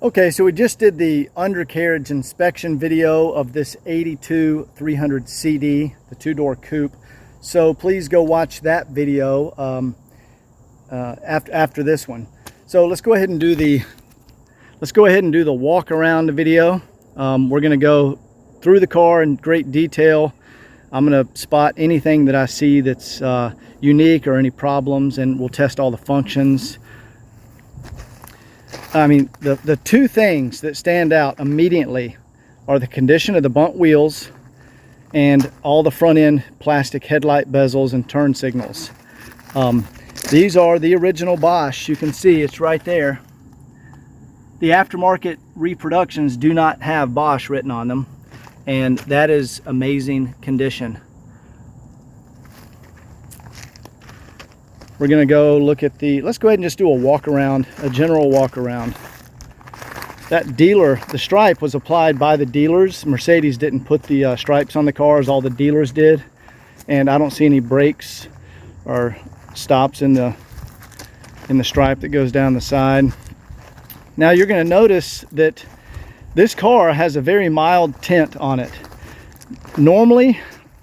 Okay, so we just did the undercarriage inspection video of this 82 300 CD, the two-door coupe. So please go watch that video after this one. So let's go ahead and do the walk around video. We're going to go through the car in great detail. I'm going to spot anything that I see that's unique or any problems, and we'll test all the functions. I mean, the two things that stand out immediately are the condition of the bunt wheels and all the front end plastic headlight bezels and turn signals. These are the original Bosch. You can see it's right there. The aftermarket reproductions do not have Bosch written on them, and that is amazing condition. We're gonna go look at let's go ahead and just do a walk around, a general walk around. That dealer, the stripe was applied by the dealers. Mercedes didn't put the stripes on the cars, all the dealers did. And I don't see any brakes or stops in the stripe that goes down the side. Now you're gonna notice that this car has a very mild tint on it. Normally,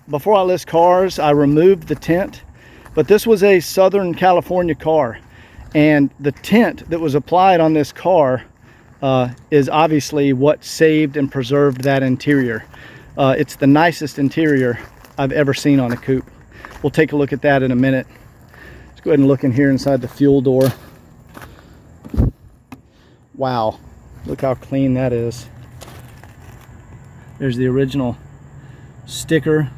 before I list cars, I removed the tint. But this was a Southern California car, and the tint that was applied on this car is obviously what saved and preserved that interior. It's the nicest interior I've ever seen on a coupe. We'll take a look at that in a minute. Let's go ahead and look in here inside the fuel door. Wow, look how clean that is. There's the original sticker.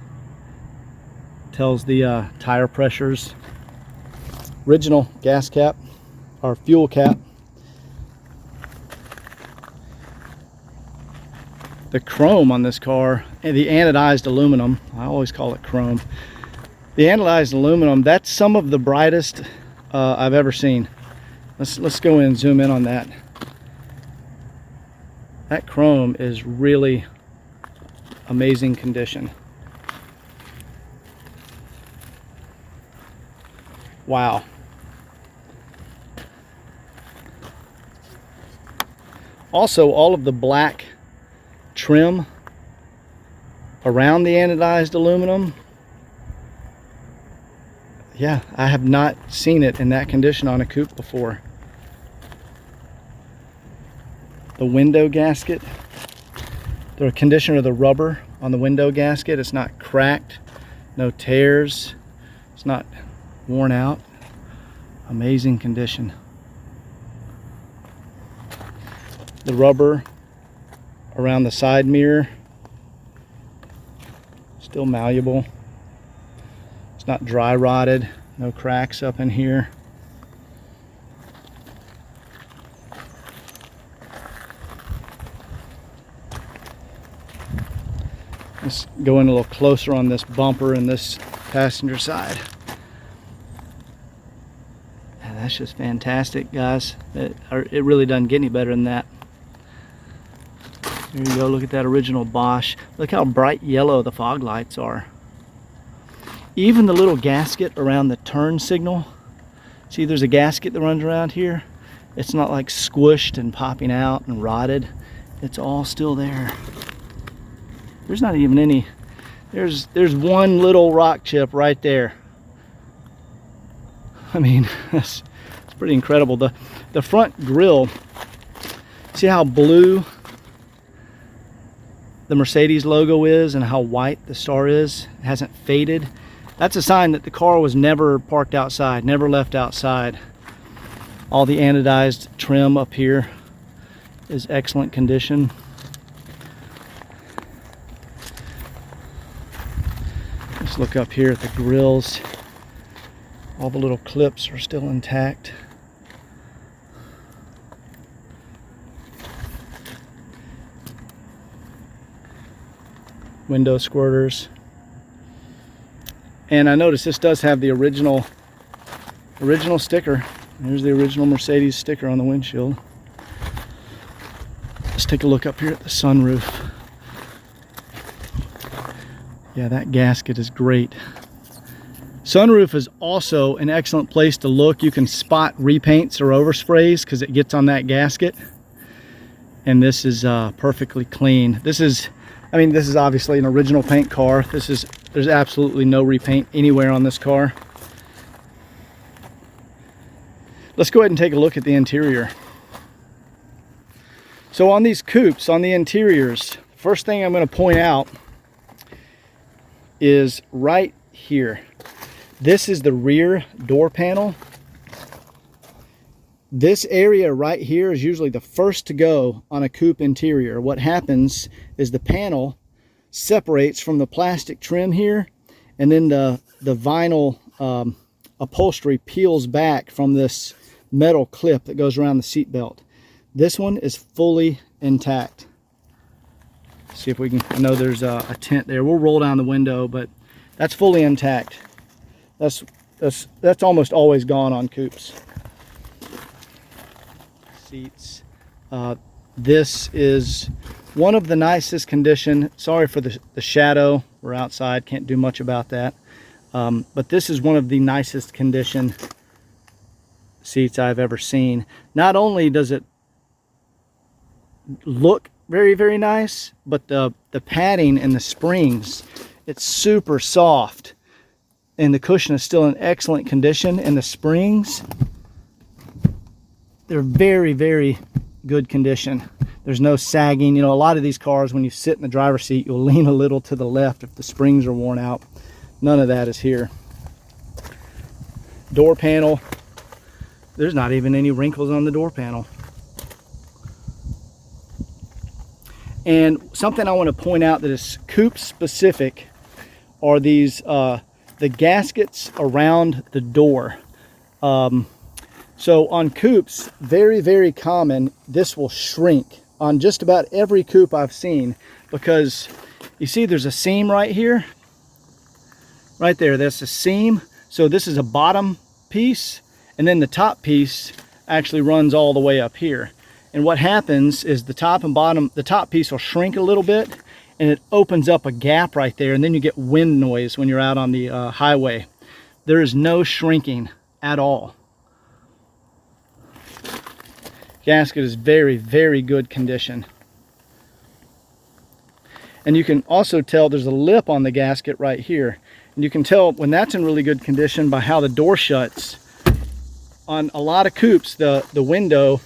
Tells the tire pressures. Original gas cap or fuel cap. The chrome on this car and the anodized aluminum, I always call it chrome. The anodized aluminum, that's some of the brightest I've ever seen. Let's go in and zoom in on that. That chrome is really amazing condition. Wow. Also, all of the black trim around the anodized aluminum, yeah, I have not seen it in that condition on a coupe before. The window gasket, the condition of the rubber on the window gasket, it's not cracked, no tears, it's not worn out. Amazing condition. The rubber around the side mirror, still malleable. It's not dry rotted, no cracks up in here. Let's go in a little closer on this bumper and this passenger side. That's just fantastic, guys. It really doesn't get any better than that. There you go, look at that original Bosch. Look how bright yellow the fog lights are. Even the little gasket around the turn signal. See, there's a gasket that runs around here. It's not like squished and popping out and rotted. It's all still there. There's not even any, there's one little rock chip right there. I mean, it's pretty incredible. The front grille, see how blue the Mercedes logo is and how white the star is? It hasn't faded. That's a sign that the car was never parked outside, never left outside. All the anodized trim up here is excellent condition. Let's look up here at the grills. All the little clips are still intact. Window squirters. And I noticed this does have the original sticker. There's the original Mercedes sticker on the windshield. Let's take a look up here at the sunroof. Yeah, that gasket is great. Sunroof is also an excellent place to look. You can spot repaints or oversprays because it gets on that gasket. and this is perfectly clean. This is, I mean, this is obviously an original paint car. There's absolutely no repaint anywhere on this car. Let's go ahead and take a look at the interior. So on these coupes, on the interiors, first thing I'm going to point out is right here. This is the rear door panel. This area right here is usually the first to go on a coupe interior. What happens is the panel separates from the plastic trim here, and then the vinyl upholstery peels back from this metal clip that goes around the seat belt. This one is fully intact. See if we can, I know there's a tent there. We'll roll down the window, but that's fully intact. That's almost always gone on coupes. Seats. This is one of the nicest condition. Sorry for the shadow. We're outside, can't do much about that. But this is one of the nicest condition seats I've ever seen. Not only does it look very, very nice, but the padding and the springs, it's super soft, and the cushion is still in excellent condition, and the springs, they're very, very good condition. There's no sagging. You know, a lot of these cars, when you sit in the driver's seat, you'll lean a little to the left if the springs are worn out. None of that is here. Door panel, there's not even any wrinkles on the door panel. And something I want to point out that is coupe specific are these the gaskets around the door. So on coupes, very, very common, this will shrink on just about every coupe I've seen, because you see there's a seam right here, right there, that's a seam. So this is a bottom piece, and then the top piece actually runs all the way up here. And what happens is the top and bottom, the top piece will shrink a little bit, and it opens up a gap right there, and then you get wind noise when you're out on the highway. There is no shrinking at all. Gasket is very, very good condition. And you can also tell there's a lip on the gasket right here. And you can tell when that's in really good condition by how the door shuts. On a lot of coupes, the window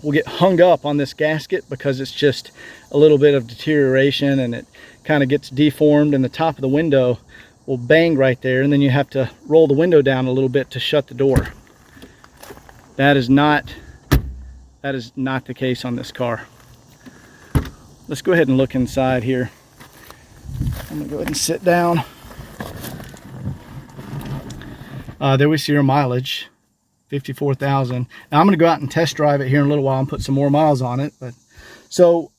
will get hung up on this gasket because it's just a little bit of deterioration, and it kind of gets deformed, and the top of the window will bang right there, and then you have to roll the window down a little bit to shut the door. That is not the case on this car. Let's go ahead and look inside here. I'm gonna go ahead and sit down. There we see our mileage, 54,000. Now I'm gonna go out and test drive it here in a little while and put some more miles on it. But so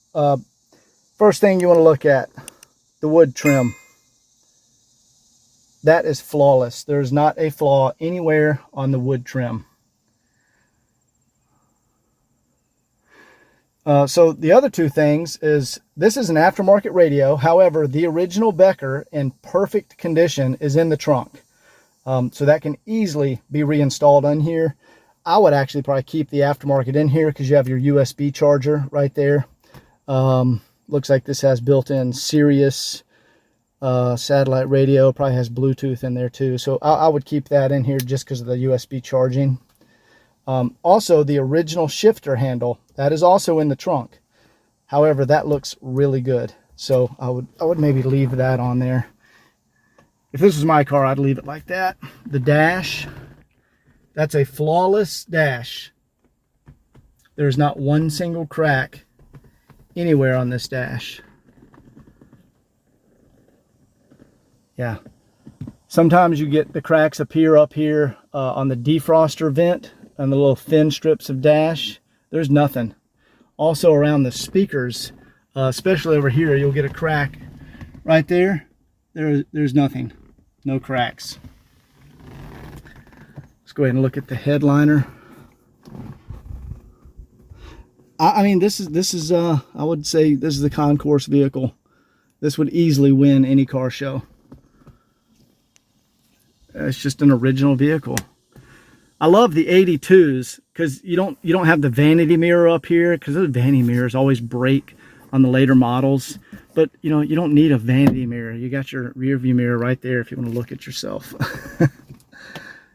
first thing you want to look at, the wood trim. That is flawless. There's not a flaw anywhere on the wood trim. So the other two things is, this is an aftermarket radio. However, the original Becker in perfect condition is in the trunk. So that can easily be reinstalled on here. I would actually probably keep the aftermarket in here because you have your USB charger right there. Looks like this has built-in Sirius satellite radio, probably has Bluetooth in there too. So I would keep that in here just because of the USB charging. Also, the original shifter handle, that is also in the trunk. However, that looks really good. So I would maybe leave that on there. If this was my car, I'd leave it like that. The dash, that's a flawless dash. There's not one single crack anywhere on this dash. Yeah. Sometimes you get the cracks appear up here on the defroster vent and the little thin strips of dash. There's nothing. Also around the speakers, especially over here, you'll get a crack right there. There's nothing. No cracks. Let's go ahead and look at the headliner. I mean, this is I would say this is the concourse vehicle. This would easily win any car show. It's just an original vehicle. I love the 82s because you don't have the vanity mirror up here, because those vanity mirrors always break on the later models. But you know, you don't need a vanity mirror. You got your rear view mirror right there if you want to look at yourself.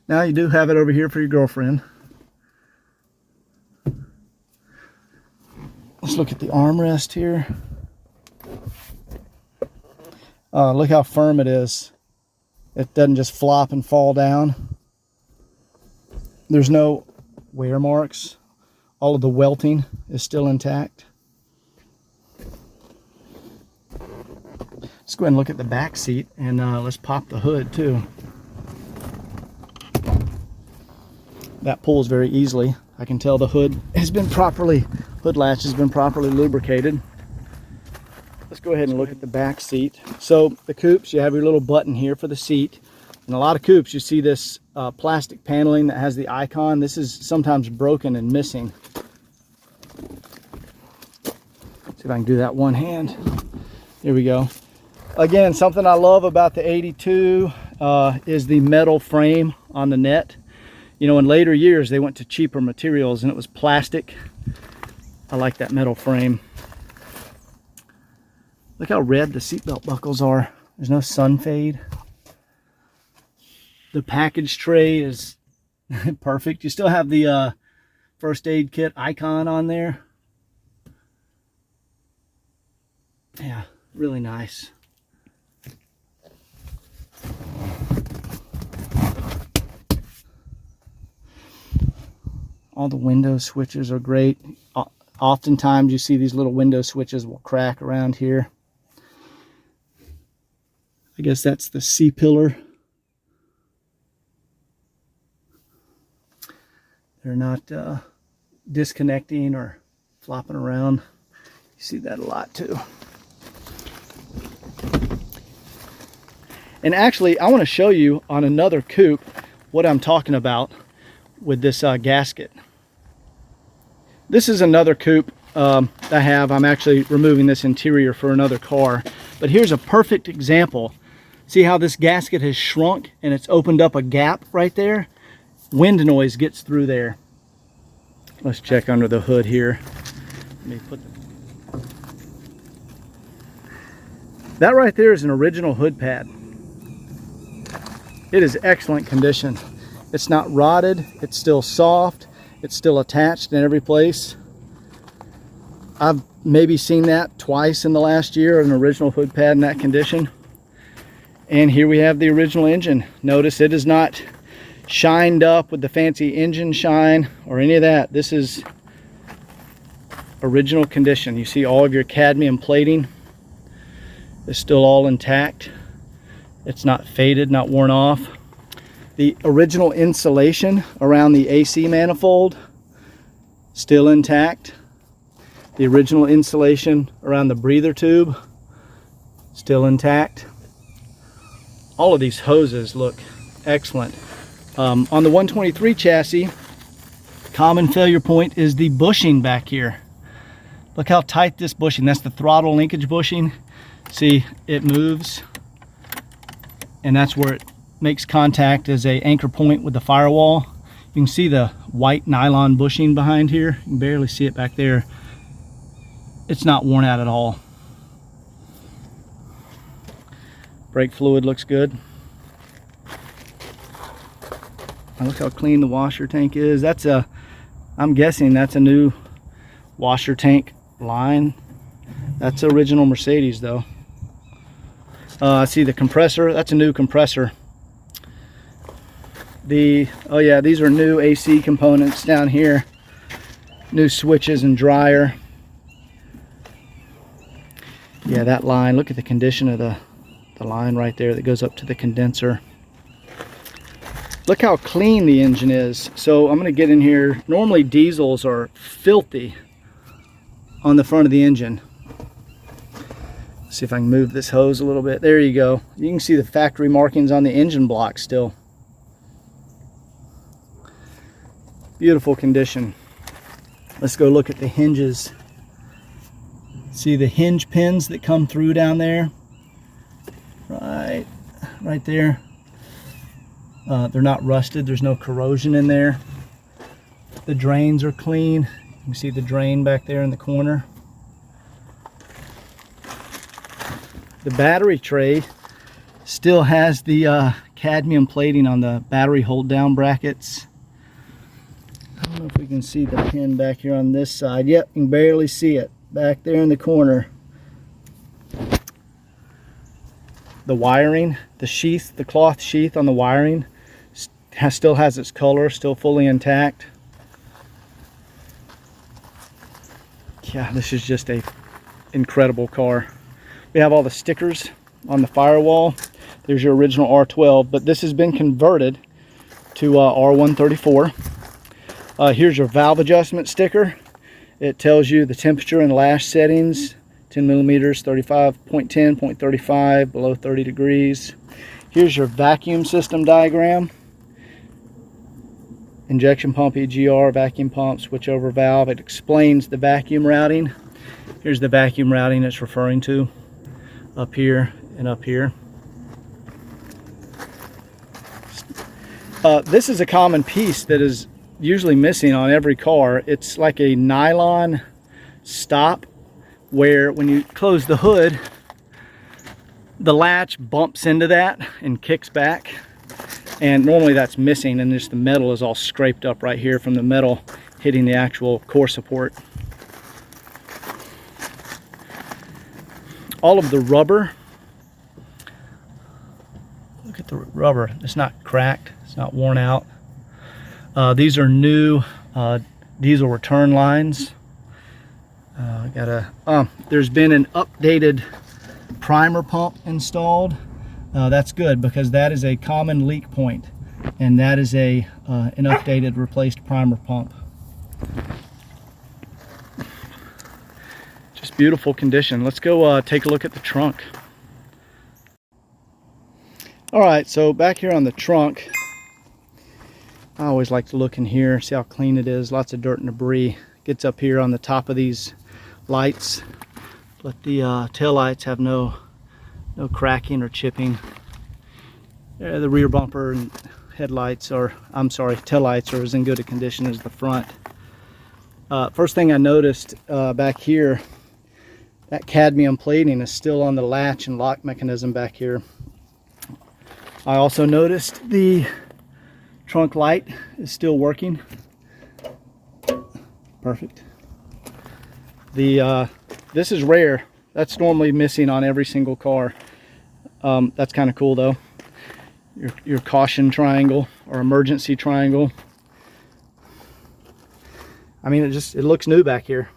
Now you do have it over here for your girlfriend. Let's look at the armrest here. Look how firm it is. It doesn't just flop and fall down. There's no wear marks. All of the welting is still intact. Let's go ahead and look at the back seat, and let's pop the hood too. That pulls very easily. I can tell the hood latch has been properly lubricated. Let's go ahead and look at the back seat. So the coupes, you have your little button here for the seat. In a lot of coupes, you see this plastic paneling that has the icon. This is sometimes broken and missing. See if I can do that one hand. Here we go. Again, something I love about the 82 is the metal frame on the net. You know, in later years, they went to cheaper materials and it was plastic. I like that metal frame. Look how red the seatbelt buckles are. There's no sun fade. The package tray is perfect. You still have the first aid kit icon on there. Yeah, really nice. All the window switches are great. Oftentimes you see these little window switches will crack around here. I guess that's the C-pillar. They're not disconnecting or flopping around. You see that a lot too. And actually, I want to show you on another coupe what I'm talking about with this gasket. This is another coupe I have. I'm actually removing this interior for another car. But here's a perfect example. See how this gasket has shrunk and it's opened up a gap right there? Wind noise gets through there. Let's check under the hood here. Let me put that right there is an original hood pad. It is excellent condition. It's not rotted, it's still soft, it's still attached in every place. I've maybe seen that twice in the last year, an original hood pad in that condition. And here we have the original engine. Notice it is not shined up with the fancy engine shine or any of that. This is original condition. You see all of your cadmium plating is still all intact. It's not faded, not worn off. The original insulation around the AC manifold, still intact. The original insulation around the breather tube, still intact. All of these hoses look excellent. On the 123 chassis, common failure point is the bushing back here. Look how tight this bushing, that's the throttle linkage bushing. See, it moves, and that's where it makes contact as a anchor point with the firewall. You can see the white nylon bushing behind here. You can barely see it back there. It's not worn out at all. Brake fluid looks good. Now look how clean the washer tank is. That's a, I'm guessing that's a new washer tank line. That's original Mercedes though. I see the compressor, that's a new compressor. Oh yeah, these are new AC components down here. New switches and dryer. Yeah, that line, look at the condition of the line right there that goes up to the condenser. Look how clean the engine is. So I'm gonna get in here. Normally diesels are filthy on the front of the engine. See if I can move this hose a little bit. There you go. You can see the factory markings on the engine block still. Beautiful condition. Let's go look at the hinges. See the hinge pins that come through down there? Right there. They're not rusted. There's no corrosion in there. The drains are clean. You can see the drain back there in the corner. The battery tray still has the cadmium plating on the battery hold down brackets. I don't know if we can see the pin back here on this side. Yep, you can barely see it back there in the corner. The wiring, the sheath, the cloth sheath on the wiring still has its color, still fully intact. Yeah, this is just a incredible car. We have all the stickers on the firewall. There's your original R12, but this has been converted to R134. Here's your valve adjustment sticker. It tells you the temperature and lash settings, 10 millimeters, 35.10, 0.35, below 30 degrees. Here's your vacuum system diagram. Injection pump EGR, vacuum pump, switchover valve. It explains the vacuum routing. Here's the vacuum routing it's referring to, up here and up here. This is a common piece that is usually missing on every car. It's like a nylon stop where when you close the hood, the latch bumps into that and kicks back. And normally that's missing, and just the metal is all scraped up right here from the metal hitting the actual core support. All of the rubber, look at the rubber, it's not cracked, it's not worn out. These are new diesel return lines. There's been an updated primer pump installed. That's good because that is a common leak point, and that is an updated replaced primer pump. Just beautiful condition. Let's go take a look at the trunk. All right, so back here on the trunk, I always like to look in here, see how clean it is. Lots of dirt and debris gets up here on the top of these lights, but the tail lights have no cracking or chipping. The rear bumper and headlights are, tail lights are as in good a condition as the front. First thing I noticed back here, that cadmium plating is still on the latch and lock mechanism back here. I also noticed the trunk light is still working. Perfect. This is rare. That's normally missing on every single car. That's kind of cool though. Your caution triangle or emergency triangle. I mean, it looks new back here.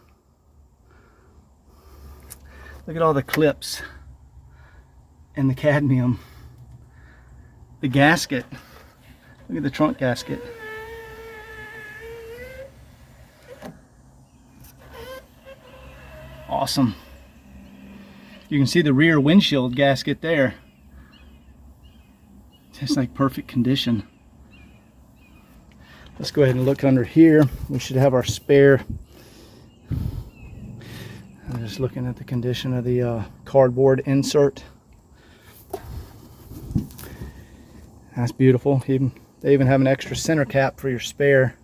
Look at all the clips and the cadmium. The gasket. Look at the trunk gasket. Awesome. You can see the rear windshield gasket there. It's like perfect condition. Let's go ahead and look under here. We should have our spare. I'm just looking at the condition of the cardboard insert. That's beautiful. They even have an extra center cap for your spare.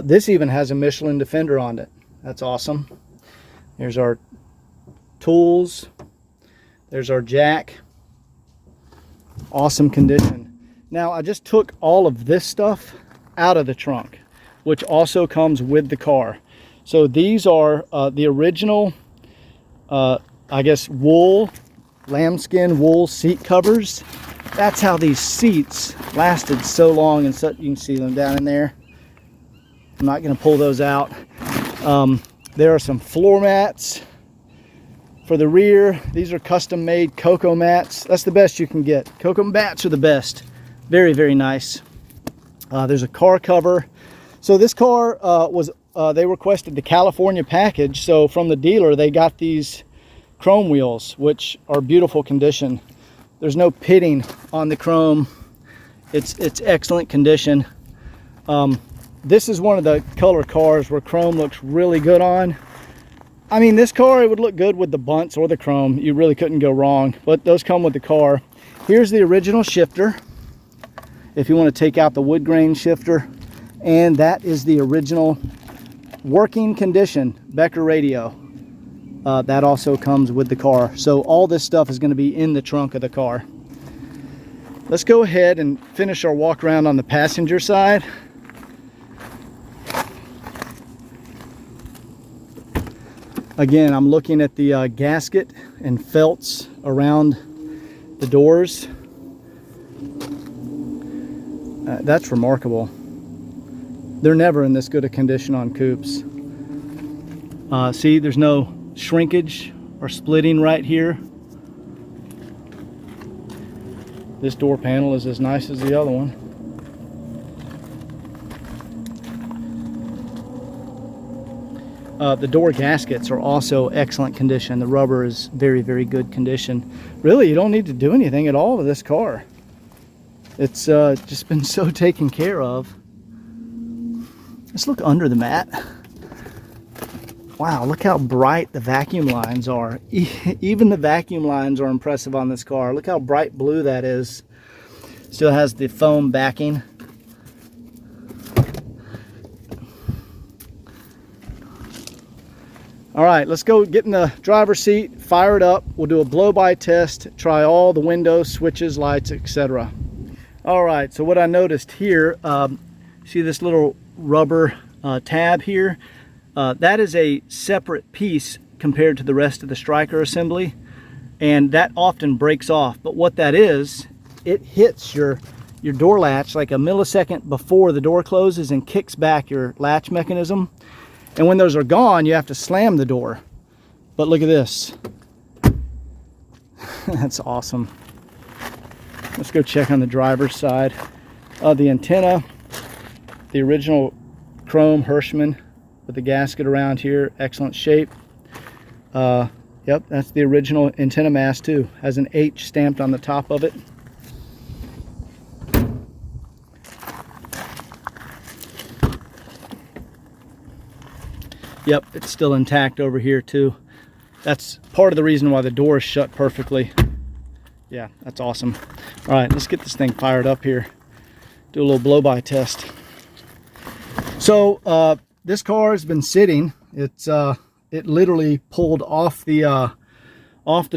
This even has a Michelin Defender on it. That's awesome. There's our tools. There's our jack. Awesome condition. Now I just took all of this stuff out of the trunk, which also comes with the car. So these are the original, I guess, lambskin wool seat covers. That's how these seats lasted so long, and so you can see them down in there. I'm not going to pull those out. There are some floor mats for the rear. These are custom made cocoa mats. That's the best you can get. Cocoa mats are the best. Very, very nice. There's a car cover. So this car they requested the California package. So from the dealer, they got these chrome wheels, which are beautiful condition. There's no pitting on the chrome. It's excellent condition. This is one of the color cars where chrome looks really good on. I mean, this car, it would look good with the bunts or the chrome. You really couldn't go wrong, but those come with the car. Here's the original shifter. if you want to take out the wood grain shifter. And that is the original working condition Becker radio. That also comes with the car. So all this stuff is going to be in the trunk of the car. Let's go ahead and finish our walk around on the passenger side. Again, I'm looking at the gasket and felts around the doors. That's remarkable. They're never in this good a condition on coupes. See, there's no shrinkage or splitting right here. This door panel is as nice as the other one. The door gaskets are also excellent condition. The rubber is very, very good condition. Really, you don't need to do anything at all to this car. It's just been so taken care of. Let's look under the mat. Wow, look how bright the vacuum lines are. Even the vacuum lines are impressive on this car. Look how bright blue that is. Still has the foam backing. All right, let's go get in the driver's seat, fire it up. We'll do a blow-by test, try all the windows, switches, lights, etc. All right, so what I noticed here, see this little rubber tab here? That is a separate piece compared to the rest of the striker assembly, and that often breaks off. But what that is, it hits your door latch like a millisecond before the door closes and kicks back your latch mechanism. And when those are gone, you have to slam the door. But look at this. That's awesome. Let's go check on the driver's side. The antenna, the original chrome Hirschman with the gasket around here, excellent shape. Yep, that's the original antenna mast too. Has an H stamped on the top of it. Yep, it's still intact over here too. That's part of the reason why the door is shut perfectly. Yeah, that's awesome. All right, let's get this thing fired up here. Do a little blow-by test. So this car has been sitting. It literally pulled off the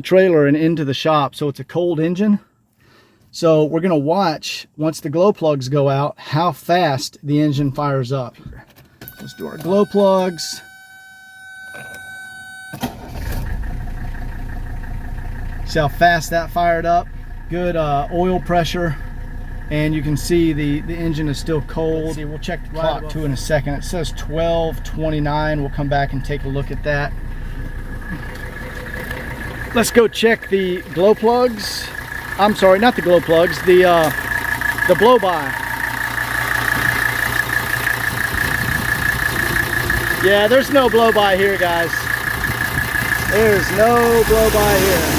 trailer and into the shop. So it's a cold engine. So we're gonna watch, once the glow plugs go out, how fast the engine fires up. Let's do our glow plugs. See how fast that fired up? Good oil pressure, and you can see the engine is still cold. See, we'll check the clock too in a second. It says 12:29. We'll come back and take a look at that. Let's go check the glow plugs. I'm sorry, not the glow plugs, the blow-by. Yeah, there's no blow-by here, guys. There's no blow-by here.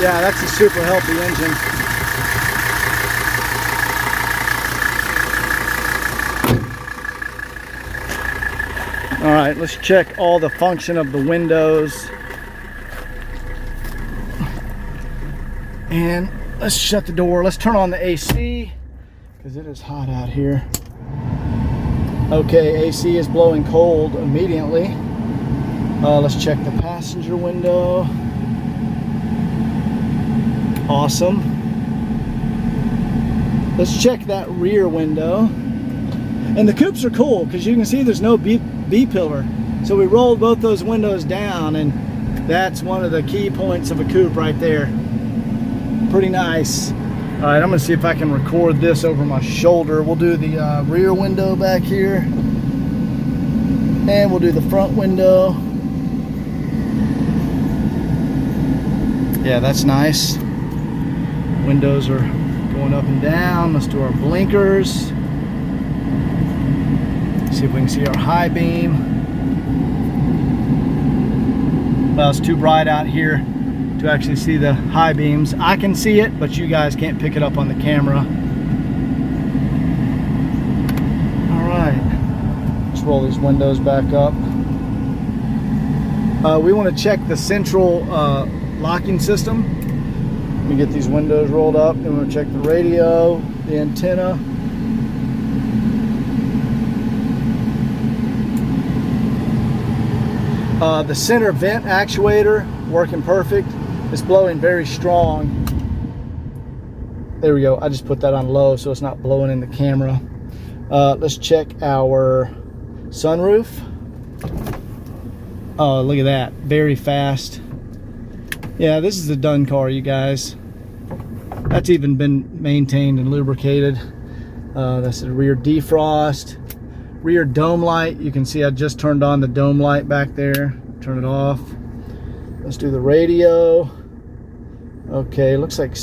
Yeah, that's a super healthy engine. All right, let's check all the function of the windows. And let's shut the door. Let's turn on the AC because it is hot out here. Okay, AC is blowing cold immediately. Let's check the passenger window. Awesome. Let's check that rear window. And the coupes are cool because you can see there's no B-pillar. So we rolled both those windows down, and that's one of the key points of a coupe right there. Pretty nice. All right, I'm gonna see if I can record this over my shoulder. We'll do the rear window back here, and we'll do the front window. Yeah, that's nice. Windows are going up and down. Let's do our blinkers. See if we can see our high beam. Well, it's too bright out here to actually see the high beams. I can see it, but you guys can't pick it up on the camera. All right, let's roll these windows back up. We want to check the central locking system. Let me get these windows rolled up. Then we'll check the radio, the antenna. The center vent actuator working perfect. It's blowing very strong. There we go. I just put that on low so it's not blowing in the camera. Let's check our sunroof. Oh, look at that. Very fast. Yeah, this is a done car, you guys. That's even been maintained and lubricated. That's the rear defrost. Rear dome light. You can see I just turned on the dome light back there. Turn it off. Let's do the radio. Okay, looks like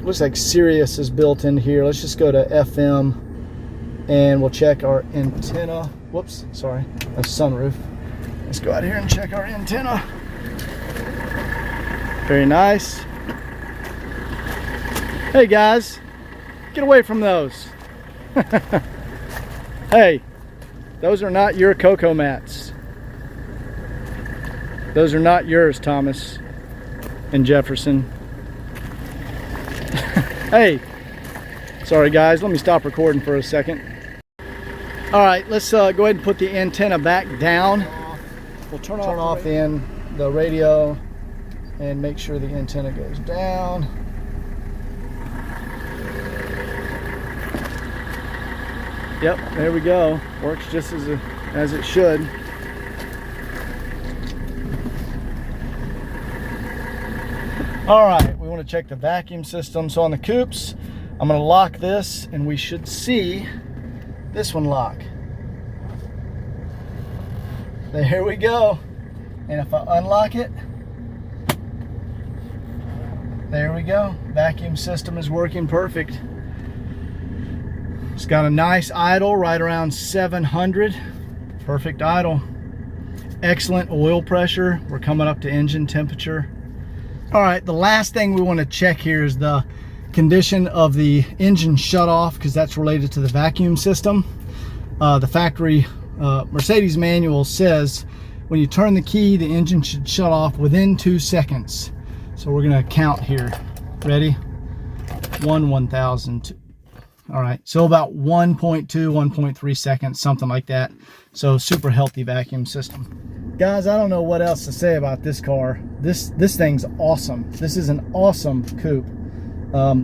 looks like Sirius is built in here. Let's just go to FM and we'll check our antenna. Whoops, sorry, that's sunroof. Let's go out here and check our antenna. Very nice. Hey guys, get away from those. Hey, those are not your cocoa mats. Those are not yours, Thomas and Jefferson. Hey, sorry guys, let me stop recording for a second. All right, let's go ahead and put the antenna back down. We'll turn off the radio and make sure the antenna goes down. Yep, there we go. Works just as it should. All right, we want to check the vacuum system. So on the coupes, I'm going to lock this and we should see this one lock. There we go. And if I unlock it, there we go. Vacuum system is working perfect. It's got a nice idle right around 700. Perfect idle. Excellent oil pressure. We're coming up to engine temperature. All right, the last thing we want to check here is the condition of the engine shutoff, because that's related to the vacuum system. The factory Mercedes manual says when you turn the key, the engine should shut off within 2 seconds. So we're gonna count here. Ready? 1/1000. All right, so about 1.2, 1.3 seconds, something like that. So super healthy vacuum system. Guys, I don't know what else to say about this car. This thing's awesome. This is an awesome coupe.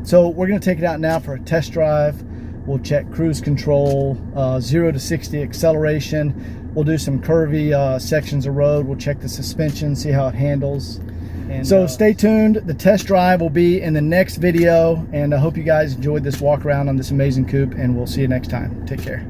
So we're gonna take it out now for a test drive. We'll check cruise control, 0 to 60 acceleration. We'll do some curvy sections of road. We'll check the suspension, see how it handles. And, so stay tuned. The test drive will be in the next video, and I hope you guys enjoyed this walk around on this amazing coupe, and we'll see you next time. Take care.